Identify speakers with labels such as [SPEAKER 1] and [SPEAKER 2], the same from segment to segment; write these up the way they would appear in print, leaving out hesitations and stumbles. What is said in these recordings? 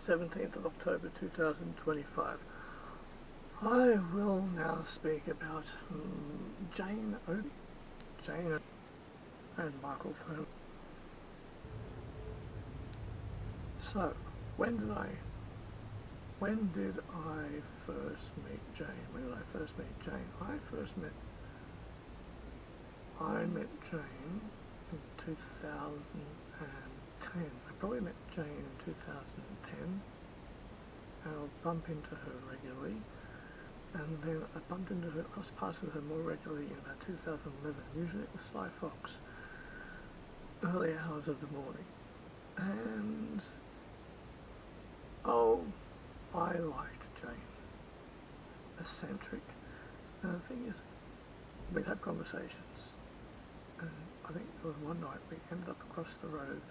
[SPEAKER 1] 17th of October 2025. I will now speak about Jane Odie, and Michael Fern. So, when did I first meet Jane? When did I first meet Jane? I met Jane in 2010. I probably met Jane in 2010. I'll bump into her regularly, and then I bumped into her, crossed paths with her more regularly in about 2011, usually at the Sly Fox, early hours of the morning. And I liked Jane. Eccentric. And the thing is, we'd have conversations, and I think there was one night we ended up across the road.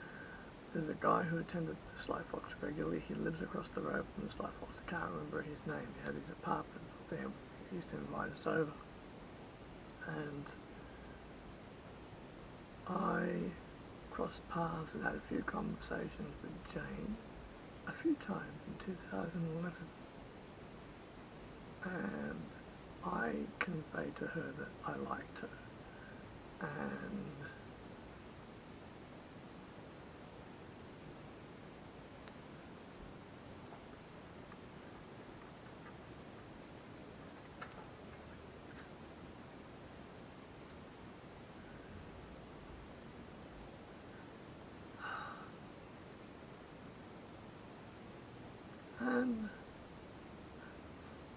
[SPEAKER 1] There's a guy who attended the Sly Fox regularly. He lives across the road from the Sly Fox. I can't remember his name. He had his apartment there. He used to invite us over. And I crossed paths and had a few conversations with Jane a few times in 2011. And I conveyed to her that I liked her. And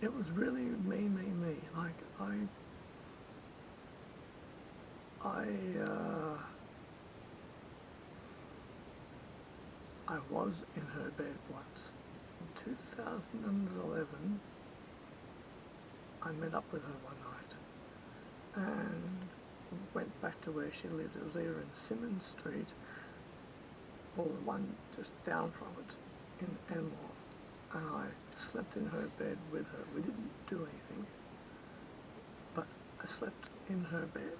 [SPEAKER 1] it was really me. Like, I was in her bed once. In 2011, I met up with her one night and went back to where she lived. It was either in Simmons Street or the one just down from it in Enmore. And I slept in her bed with her. We didn't do anything, but I slept in her bed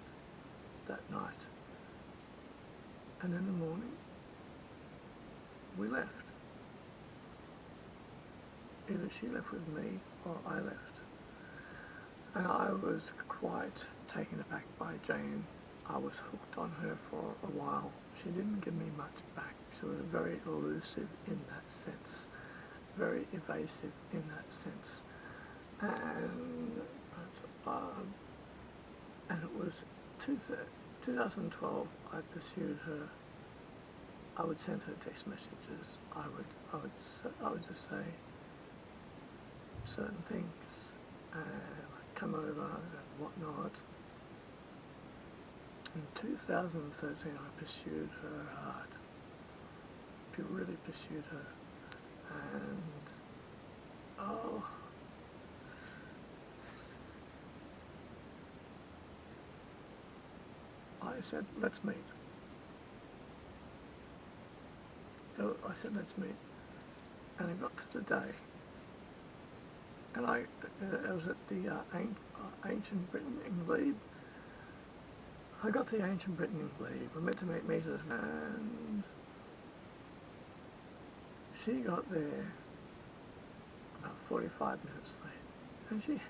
[SPEAKER 1] that night. And in the morning, we left. Either she left with me or I left. And I was quite taken aback by Jane. I was hooked on her for a while. She didn't give me much back. She was very elusive in that sense. Very evasive in that sense. And it was 2012 I pursued her. I would send her text messages. I would just say certain things, and I'd come over and whatnot. In 2013 I pursued her hard. I really pursued her. And I said, let's meet. So I said, let's meet. And it got to the day. And I was at the Ancient Britain in Glebe. I got to the Ancient Britain in Glebe. We meant to meet meters, and she got there about 45 minutes late. And she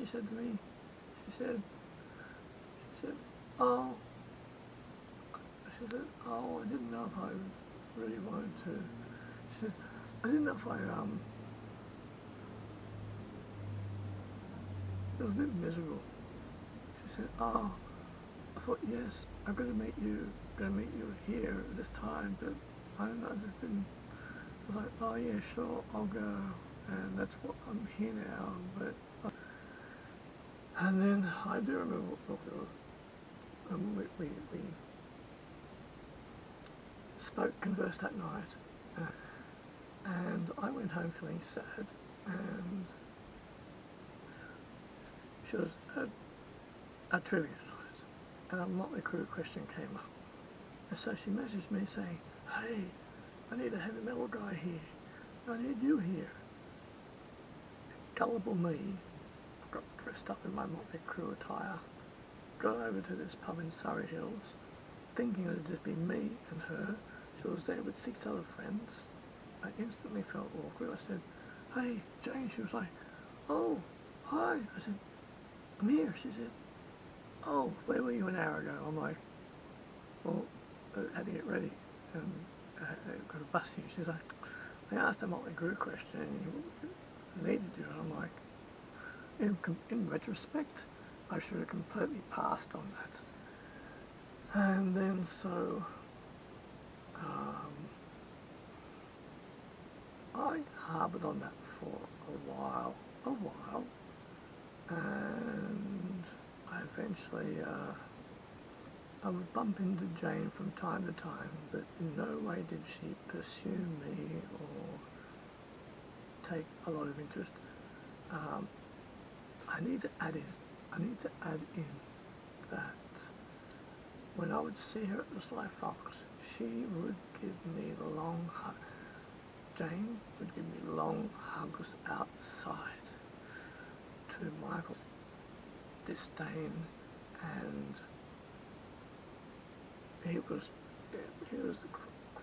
[SPEAKER 1] said to me, she said, oh, I didn't know if I really wanted to. She said, I didn't know if I, it was a bit miserable. She said, oh, I thought, yes, I'm going to meet you here at this time, but I don't know, I just didn't. I was like, oh yeah, sure, I'll go, and that's what I'm here now, but. And then I do remember what it was. We conversed that night, and I went home feeling sad, and she was a trivia night, and a Motley Crue question came up, and so she messaged me saying, hey, I need a heavy metal guy here, I need you here. Gullible me got dressed up in my Motley Crue attire, got over to this pub in Surrey Hills, thinking it would just be me and her. She was there with 6 other friends, I instantly felt awkward. I said, "Hey, Jane." She was like, "Oh, hi." I said, "I'm here." She said, "Oh, where were you an hour ago?" I'm like, "Well, I had to get ready and I got a bus here." She's like, "I asked a Motley Crue question and you needed to." And I'm like, in retrospect, I should have completely passed on that. And then so I harboured on that for a while, and I eventually I would bump into Jane from time to time, but in no way did she pursue me or take a lot of interest. I need to add in that when I would see her at the Sly Fox, she would give me the long hug. Jane would give me long hugs outside, to Michael's disdain, and he was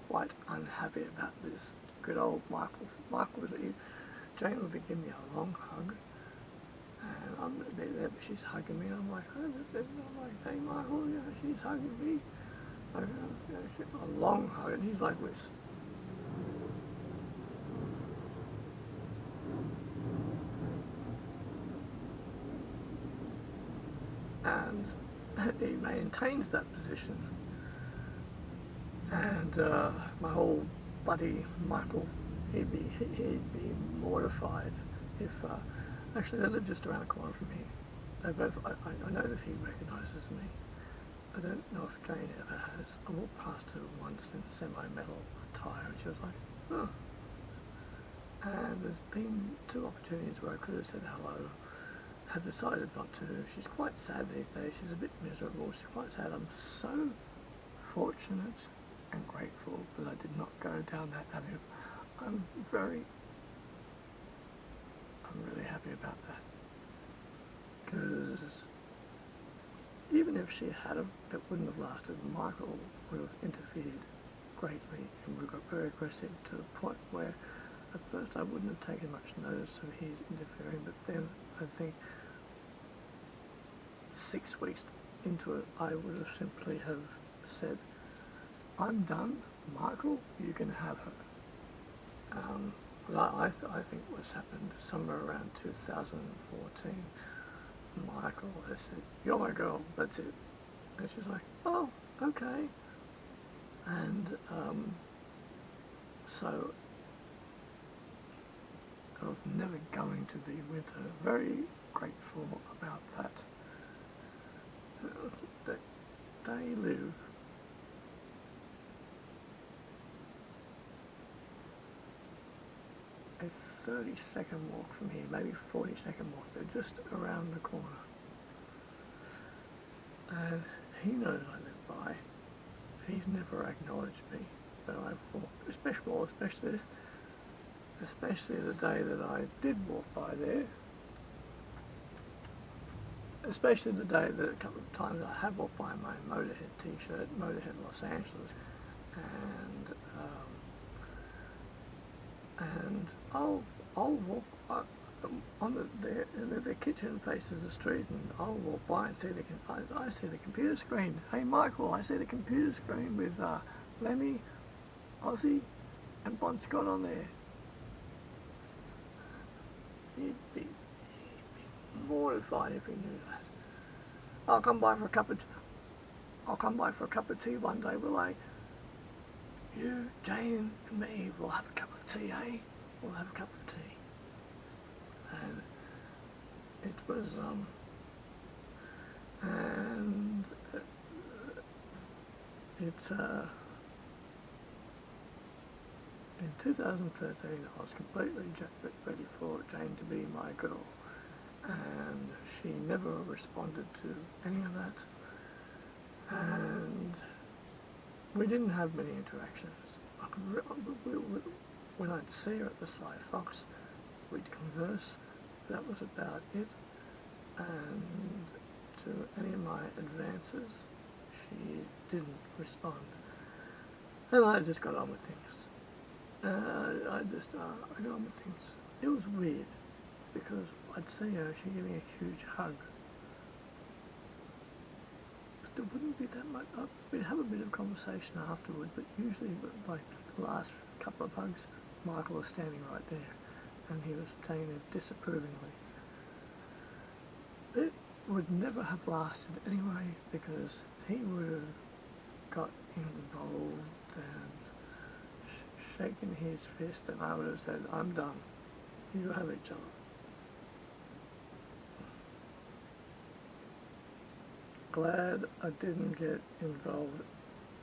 [SPEAKER 1] quite unhappy about this. Good old Michael. Jane would be giving me a long hug, and I'm there, but she's hugging me, and I'm like, "Hey Michael, yeah, she's hugging me." A long hug, and he's like this. And he maintains that position. And my old buddy Michael, he'd be mortified if actually they live just around the corner from me. They both I know that he recognises me. I don't know if Jane ever has. I walked past her once in semi-metal attire, and she was like, "Huh." And there's been 2 opportunities where I could have said hello, have decided not to. She's quite sad these days. She's a bit miserable. She's quite sad. I'm so fortunate and grateful that I did not go down that avenue. I'm really happy about that, because even if she had it wouldn't have lasted. Michael would have interfered greatly and would have got very aggressive to the point where at first I wouldn't have taken much notice of his interfering, but then I think 6 weeks into it I would have simply have said, "I'm done, Michael, you can have her." I think what's happened somewhere around 2014, Michael has said, "You're my girl, that's it." And she's like, "Oh, okay." And so I was never going to be with her. Very grateful about that. They live a 30-second walk from here, maybe 40-second walk. They're just around the corner. And he knows I live by. He's never acknowledged me that I've walked, especially the day that I did walk by there. Especially the day that a couple of times I have walked by in my Motorhead t-shirt, Motorhead Los Angeles, and I'll walk on the kitchen faces the street, and I'll walk by and see I see the computer screen. "Hey Michael, I see the computer screen with Lemmy, Ozzy, and Bon Scott on there." He'd be mortified if he knew that. I'll come by for a cup of tea one day, will I? "You, Jane, and me will have a cup of tea, eh? We'll have a cup of tea." And it was, and in 2013 I was completely ready for Jane to be my girl, and she never responded to any of that, and we didn't have many interactions. When I'd see her at the Sly Fox, we'd converse, that was about it, and to any of my advances, she didn't respond. And I just got on with things. I just, I got on with things. It was weird because I'd see her, she'd give me a huge hug. But there wouldn't be that much, we'd have a bit of conversation afterwards, but usually, like, the last couple of hugs, Michael was standing right there and he was saying it disapprovingly. It would never have lasted anyway because he would have got involved and shaken his fist, and I would have said, I'm done. You have each other. Glad I didn't get involved.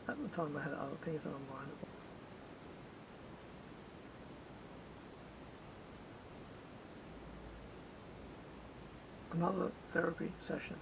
[SPEAKER 1] At the time I had other things on my mind. Another therapy session.